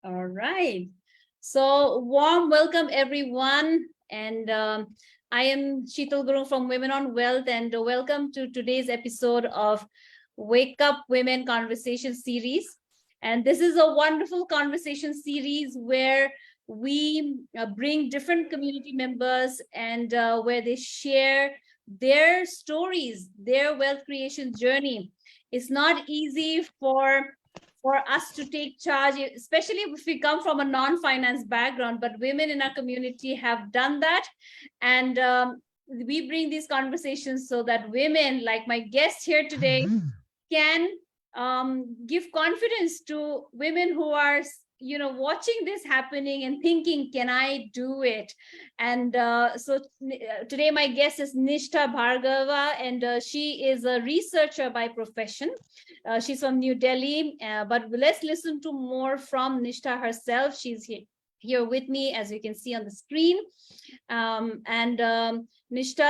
All right. So warm welcome, everyone. And I am Sheetal Guru from Women on Wealth, and welcome to today's episode of Wake Up Women Conversation Series. And this is a wonderful conversation series where we bring different community members and where they share their stories, their wealth creation journey. It's not easy for us to take charge, especially if we come from a non-finance background, but women in our community have done that. And we bring these conversations so that women, like my guest here today, can give confidence to women who are watching this happening and thinking, can I do it? And today my guest is Nishtha Bhargava, and she is a researcher by profession. She's from New Delhi, but let's listen to more from Nishtha herself. She's here with me, as you can see on the screen. Nishtha,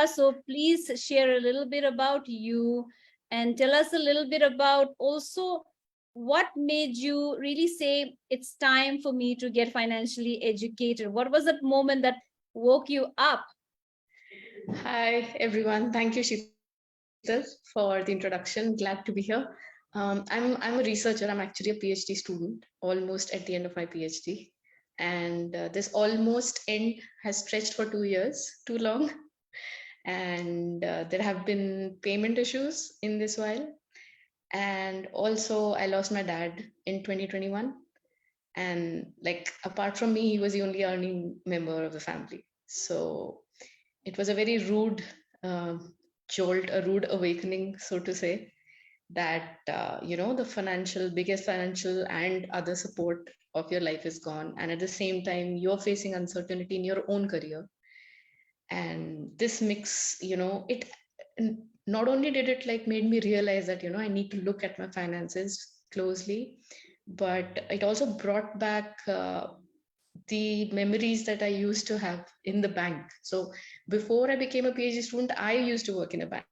so please share a little bit about you and tell us a little bit about also what made you really say it's time for me to get financially educated. What was that moment that woke you up? Hi, everyone. Thank you, Sheetal, for the introduction. Glad to be here. I'm a researcher. I'm actually a PhD student, almost at the end of my PhD. And this almost end has stretched for 2 years, too long. And there have been payment issues in this while. And also, I lost my dad in 2021. And apart from me, he was the only earning member of the family. So it was a very rude jolt, a rude awakening, so to say, that the biggest financial and other support of your life is gone, and at the same time you're facing uncertainty in your own career. And this mix, it not only did it made me realize that I need to look at my finances closely, but it also brought back the memories that I used to have in the bank. So before I became a PhD student, I used to work in a bank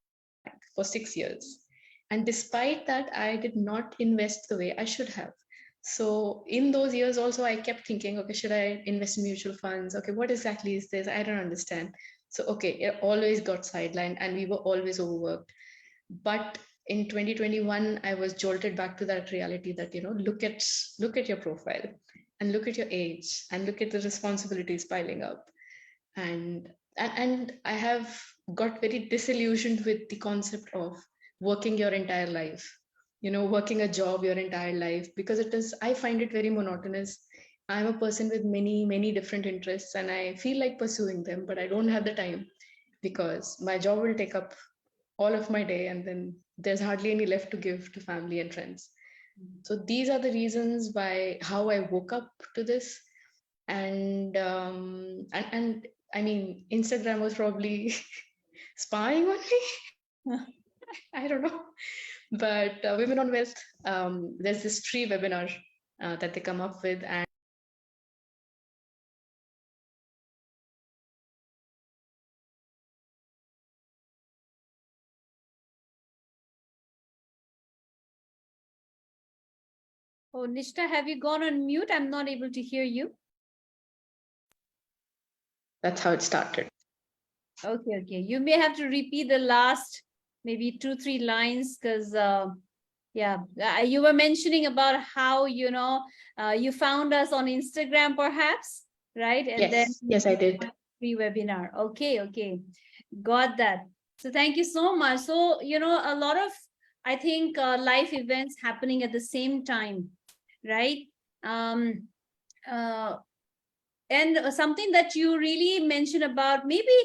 for 6 years. And despite that, I did not invest the way I should have. So in those years also, I kept thinking, okay, should I invest in mutual funds? Okay, what exactly is this? I don't understand. So, okay, it always got sidelined and we were always overworked. But in 2021, I was jolted back to that reality that, look at your profile and look at your age and look at the responsibilities piling up. And I have got very disillusioned with the concept of working your entire life, working a job your entire life, because I find it very monotonous. I'm a person with many different interests and I feel like pursuing them, but I don't have the time because my job will take up all of my day and then there's hardly any left to give to family and friends. So these are the reasons why how I woke up to this. And I mean, Instagram was probably spying on me. I don't know. But Women on Wealth, there's this free webinar that they come up with. And Oh, Nishtha, have you gone on mute? I'm not able to hear you. that's how it started. Okay. You may have to repeat the last maybe 2-3 lines, because you were mentioning about how you found us on Instagram, perhaps, right? And Yes, I did. Free webinar. Okay, got that. So thank you so much. So a lot of, I think, life events happening at the same time, right? um and something that you really mentioned about, maybe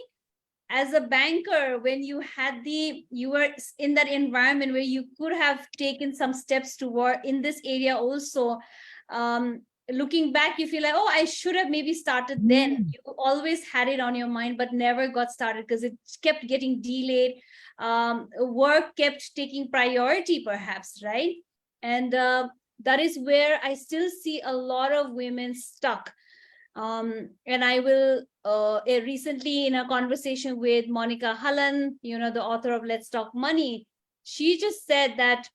as a banker, when you were in that environment where you could have taken some steps toward in this area also. Looking back, you feel like, oh, I should have maybe started then. You always had it on your mind but never got started because it kept getting delayed. Work kept taking priority, perhaps, right? And that is where I still see a lot of women stuck. And I will recently, in a conversation with Monica Hullen, the author of Let's Talk Money, she just said that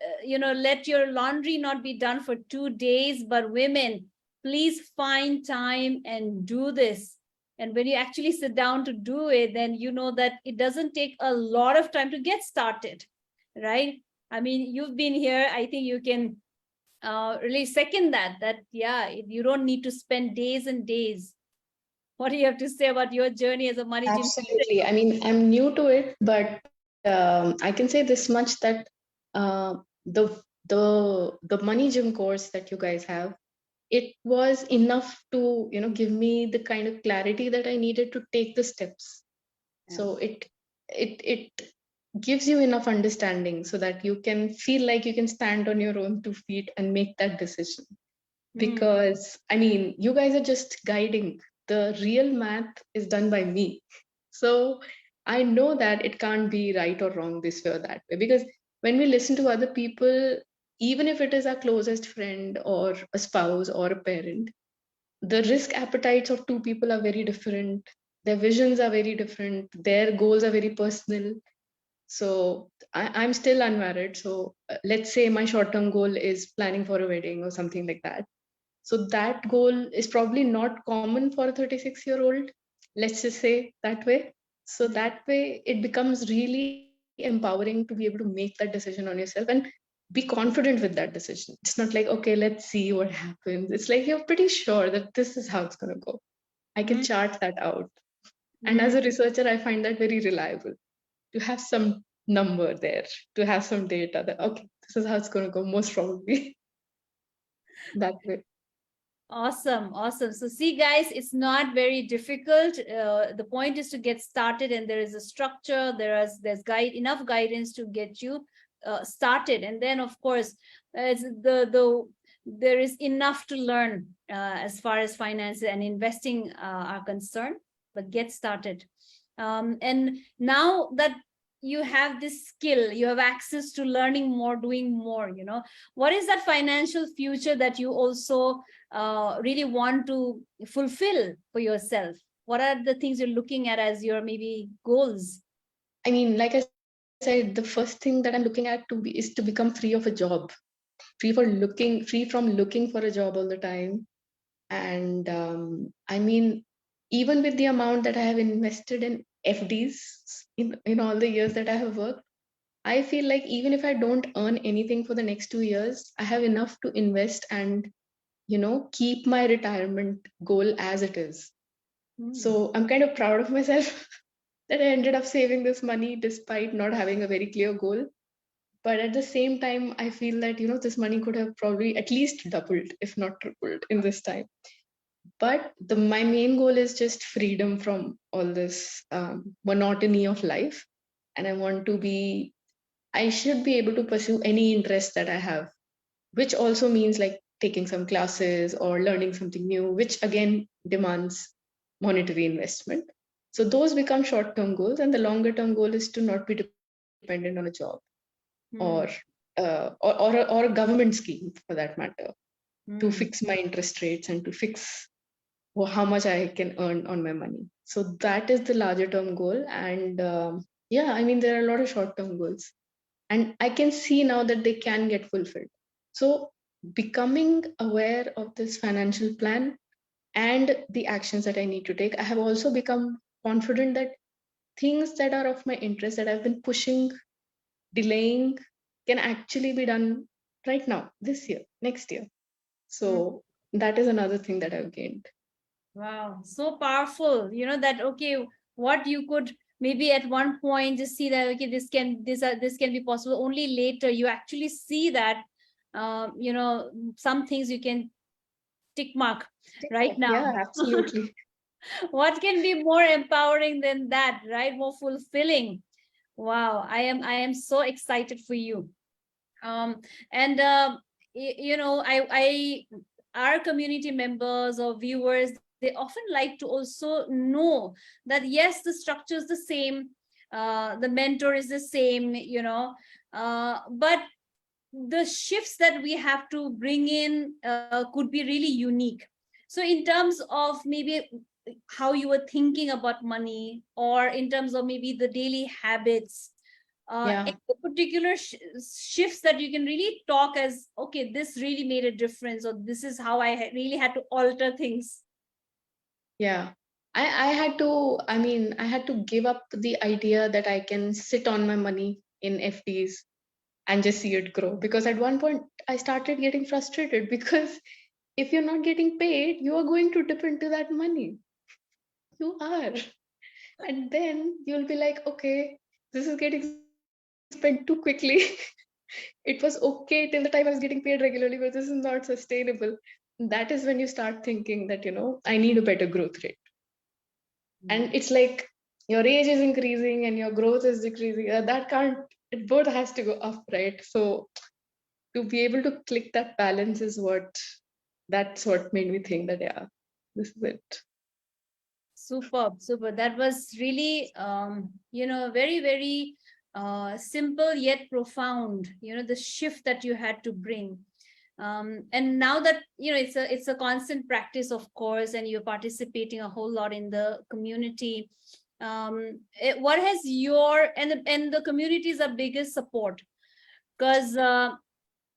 let your laundry not be done for 2 days, but women, please find time and do this. And when you actually sit down to do it, then you know that it doesn't take a lot of time to get started, right? I mean, you've been here. I think you can really second that, yeah, you don't need to spend days and days. What do you have to say about your journey as a money gym teacher? Absolutely. I mean, I'm new to it, but I can say this much that the the money gym course that you guys have, it was enough to give me the kind of clarity that I needed to take the steps. Yeah. So it gives you enough understanding so that you can feel like you can stand on your own 2 feet and make that decision. Mm, Because I mean, you guys are just guiding. The real math is done by me. So I know that it can't be right or wrong this way or that way. Because when we listen to other people, even if it is our closest friend or a spouse or a parent, the risk appetites of two people are very different. Their visions are very different. Their goals are very personal. So I'm still unmarried. So let's say my short term goal is planning for a wedding or something like that. So that goal is probably not common for a 36-year-old. Let's just say that way. So mm, that way, it becomes really empowering to be able to make that decision on yourself and be confident with that decision. It's not like, okay, let's see what happens. It's like you're pretty sure that this is how it's going to go. I can mm, chart that out. And as mm. a researcher, I find that very reliable to have some number there, to have some data that, okay, this is how it's going to go, most probably that way. Awesome, awesome. So see, guys, it's not very difficult. The point is to get started, and there is a structure. There's enough guidance to get you started, and then of course, it's there is enough to learn as far as finance and investing are concerned. But get started, and now that you have this skill, you have access to learning more, doing more. What is that financial future that you also really want to fulfill for yourself? What are the things you're looking at as your maybe goals? I mean, like I said, the first thing that I'm looking at is to become free of a job, free from looking for a job all the time. And I mean, even with the amount that I have invested in FDs in all the years that I have worked, I feel like even if I don't earn anything for the next 2 years, I have enough to invest and keep my retirement goal as it is. Hmm. So I'm kind of proud of myself that I ended up saving this money despite not having a very clear goal. But at the same time, I feel that this money could have probably at least doubled, if not tripled, in this time. But my main goal is just freedom from all this monotony of life, and I should be able to pursue any interest that I have, which also means like taking some classes or learning something new, which again demands monetary investment. So those become short term goals, and the longer term goal is to not be dependent on a job or Hmm. or a government scheme for that matter, to Hmm. fix my interest rates and to fix how much I can earn on my money. So that is the larger term goal. And yeah, I mean, there are a lot of short term goals. And I can see now that they can get fulfilled. So becoming aware of this financial plan and the actions that I need to take, I have also become confident that things that are of my interest that I've been pushing, delaying, can actually be done right now, this year, next year. Hmm. So that is another thing that I've gained. Wow, so powerful. That okay, what you could maybe at one point just see that okay, this can be possible. Only later you actually see that some things you can tick mark right now. Yeah, absolutely. What can be more empowering than that, right? More fulfilling. Wow, I am so excited for you. And I our community members or viewers, they often like to also know that yes, the structure is the same, the mentor is the same, but the shifts that we have to bring in could be really unique. So in terms of maybe how you were thinking about money, or in terms of maybe the daily habits, Yeah. any particular shifts that you can really talk as, okay, this really made a difference, or this is how I really had to alter things? Yeah. I had to, I mean, I had to give up the idea that I can sit on my money in FDs and just see it grow. Because at one point, I started getting frustrated because if you're not getting paid, you are going to dip into that money. You are. And then you'll be like, okay, this is getting spent too quickly. It was okay till the time I was getting paid regularly, but this is not sustainable. That is when you start thinking that, I need a better growth rate. And it's like your age is increasing and your growth is decreasing. That can't, it both has to go up, right? So to be able to click that balance is that's what made me think that, yeah, this is it. Superb, super. That was really, very, very simple yet profound. The shift that you had to bring. And now that it's a constant practice, of course, and you're participating a whole lot in the community. What has your and the community is our biggest support, because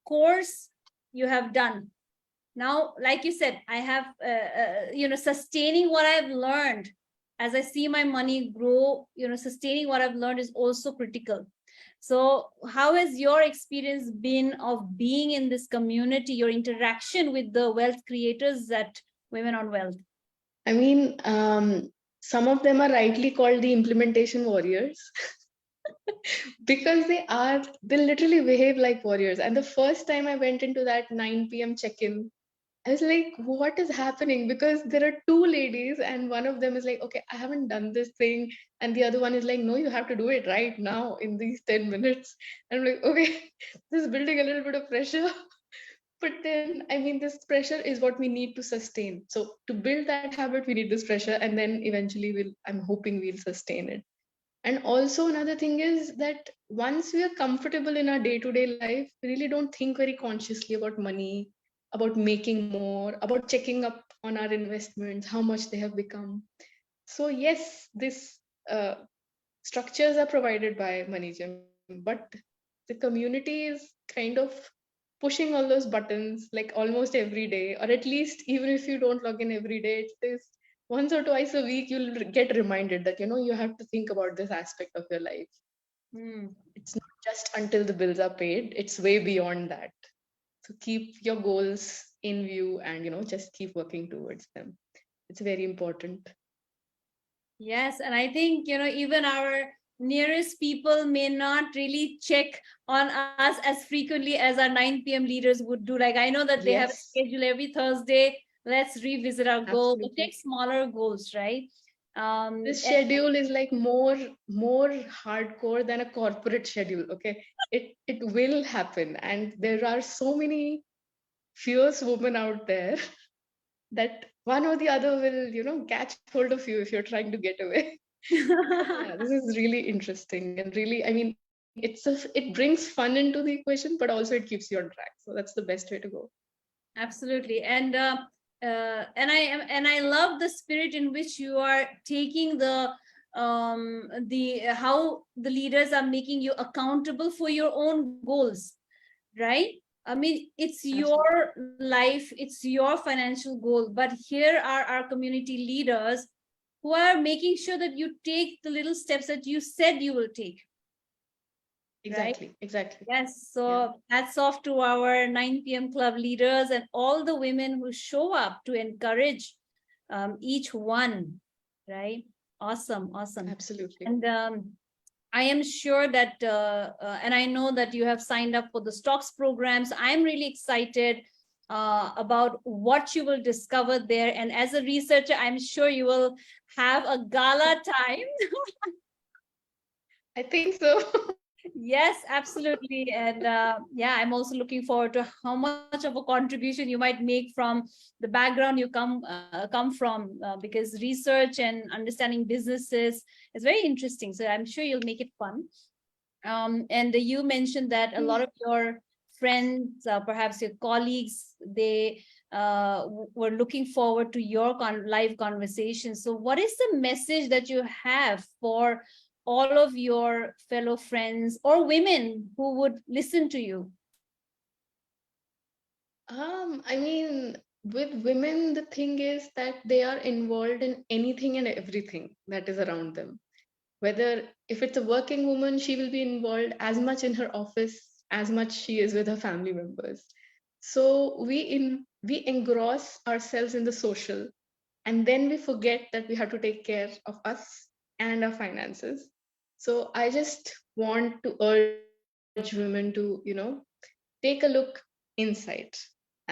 course you have done. Now, like you said, I have sustaining what I've learned as I see my money grow. Sustaining what I've learned is also critical. So how has your experience been of being in this community, your interaction with the wealth creators at Women on Wealth? I mean, some of them are rightly called the implementation warriors because they literally behave like warriors. And the first time I went into that 9 p.m. check-in, I was like, what is happening? Because there are two ladies, and one of them is like, okay, I haven't done this thing. And the other one is like, no, you have to do it right now in these 10 minutes. And I'm like, okay, this is building a little bit of pressure. But then, I mean, this pressure is what we need to sustain. So to build that habit, we need this pressure. And then eventually I'm hoping we'll sustain it. And also another thing is that once we are comfortable in our day-to-day life, we really don't think very consciously about money, about making more, about checking up on our investments, how much they have become. So yes, this structures are provided by MoneyGym, but the community is kind of pushing all those buttons like almost every day, or at least even if you don't log in every day, at least once or twice a week you'll get reminded that you have to think about this aspect of your life. Mm. It's not just until the bills are paid, it's way beyond that. So keep your goals in view and just keep working towards them. It's very important. Yes, and I think, even our nearest people may not really check on us as frequently as our 9 p.m. leaders would do. Like, I know that they have a Yes, schedule every Thursday. Let's revisit our goal, but absolutely. take smaller goals, right? This schedule is like more hardcore than a corporate schedule. Okay, it will happen, and there are so many fierce women out there that one or the other will catch hold of you if you're trying to get away. So yeah, this is really interesting, and really, I mean, it brings fun into the equation, but also it keeps you on track. So that's the best way to go. Absolutely. And I love the spirit in which you are taking the how the leaders are making you accountable for your own goals, right? I mean, it's Absolutely. your life, it's your financial goal, but here are our community leaders who are making sure that you take the little steps that you said you will take, right? Exactly. Yes, Yeah. so hats off to our 9 p.m. club leaders and all the women who show up to encourage each one, right? Awesome, awesome. Absolutely. And I am sure that, and I know that you have signed up for the stocks programs. I'm really excited about what you will discover there. And as a researcher, I'm sure you will have a gala time. I think so. Yes, absolutely. And yeah, I'm also looking forward to how much of a contribution you might make from the background you come from, because research and understanding businesses is very interesting. So I'm sure you'll make it fun. And you mentioned that a lot of your friends, perhaps your colleagues, they were looking forward to your live conversation. So what is the message that you have for all of your fellow friends or women who would listen to you? I mean, with women, the thing is that they are involved in anything and everything that is around them. Whether if it's a working woman, she will be involved as much in her office as much she is with her family members. So we engross ourselves in the social, and then we forget that we have to take care of us and our finances. So I just want to urge women to, take a look inside.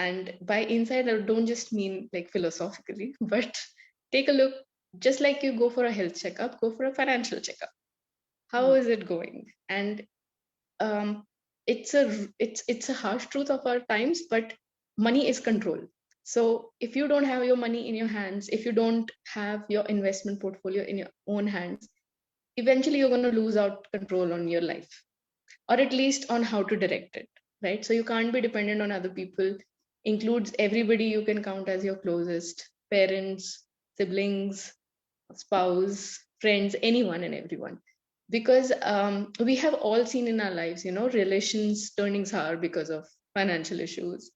And by inside, I don't just mean like philosophically, but take a look, just like you go for a health checkup, go for a financial checkup. How is it going? And um, it's a harsh truth of our times, but money is control. So if you don't have your money in your hands, if you don't have your investment portfolio in your own hands, eventually you're going to lose out control on your life, or at least on how to direct it, right? So you can't be dependent on other people. Includes everybody you can count as your closest: parents, siblings, spouse, friends, anyone and everyone. Because we have all seen in our lives, relations turning sour because of financial issues,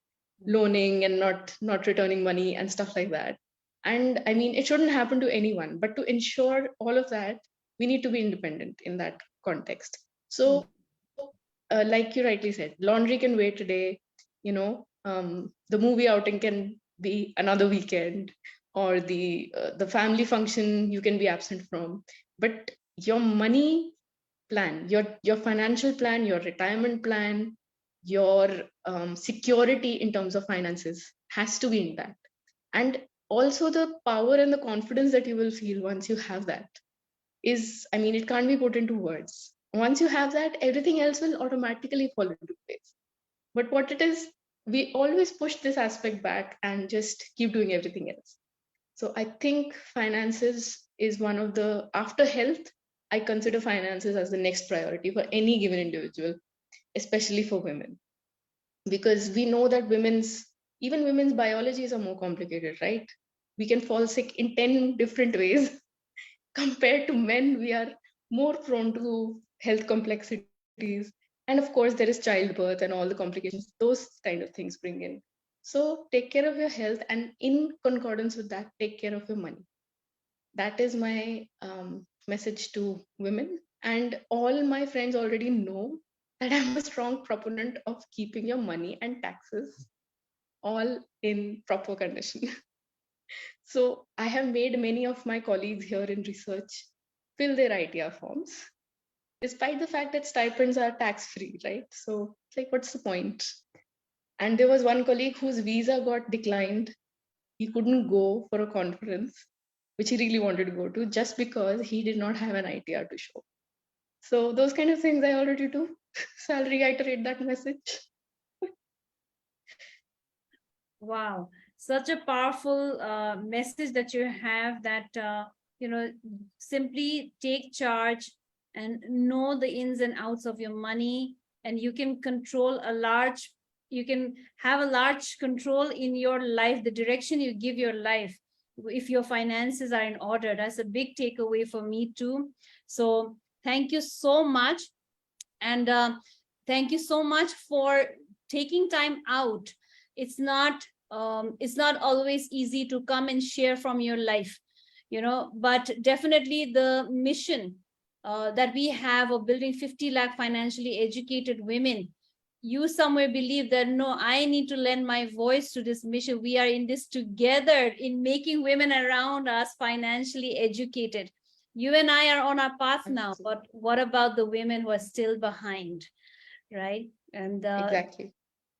loaning and not returning money and stuff like that. And I mean, it shouldn't happen to anyone, but to ensure all of that, we need to be independent in that context. So like you rightly said, laundry can wait today. The movie outing can be another weekend, or the family function you can be absent from. But your money plan, your financial plan, your retirement plan, your security in terms of finances has to be intact. And also the power and the confidence that you will feel once you have that is, I mean, it can't be put into words. Once you have that, everything else will automatically fall into place. But what it is, we always push this aspect back and just keep doing everything else. So I think finances is one of the, after health, I consider finances as the next priority for any given individual, especially for women. Because we know that even women's biologies are more complicated, right? We can fall sick in 10 different ways. Compared to men, we are more prone to health complexities. And of course, there is childbirth and all the complications those kind of things bring in. So take care of your health, and in concordance with that, take care of your money. That is my message to women. And all my friends already know that I'm a strong proponent of keeping your money and taxes all in proper condition. So I have made many of my colleagues here in research fill their ITR forms, despite the fact that stipends are tax free, right? So it's like, what's the point? And there was one colleague whose visa got declined. He couldn't go for a conference, which he really wanted to go to, just because he did not have an ITR to show. So those kind of things I already do. So I'll reiterate that message. Wow, such a powerful message that you have, that simply take charge and know the ins and outs of your money, and you can control a large, you can have a large control in your life, the direction you give your life, if your finances are in order. That's a big takeaway for me too. So thank you so much. And thank you so much for taking time out. It's not always easy to come and share from your life, but definitely the mission that we have of building 50 lakh financially educated women, you somewhere believe that, no, I need to lend my voice to this mission. We are in this together in making women around us financially educated. You and I are on our path now, but what about the women who are still behind, right? And Exactly.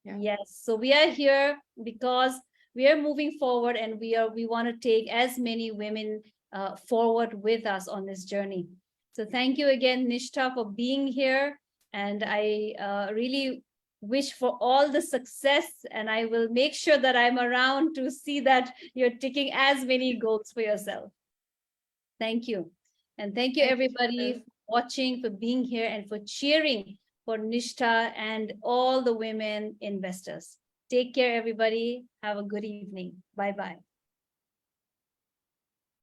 Yeah. yes, so we are here because we are moving forward, and we want to take as many women forward with us on this journey. So thank you again, Nishtha, for being here, and I really wish for all the success, and I will make sure that I'm around to see that you're ticking as many goals for yourself. Thank you. And thank you, Thank you, everybody, Sheetal. for watching, for being here, and for cheering for Nishtha and all the women investors. Take care, everybody. Have a good evening. Bye bye.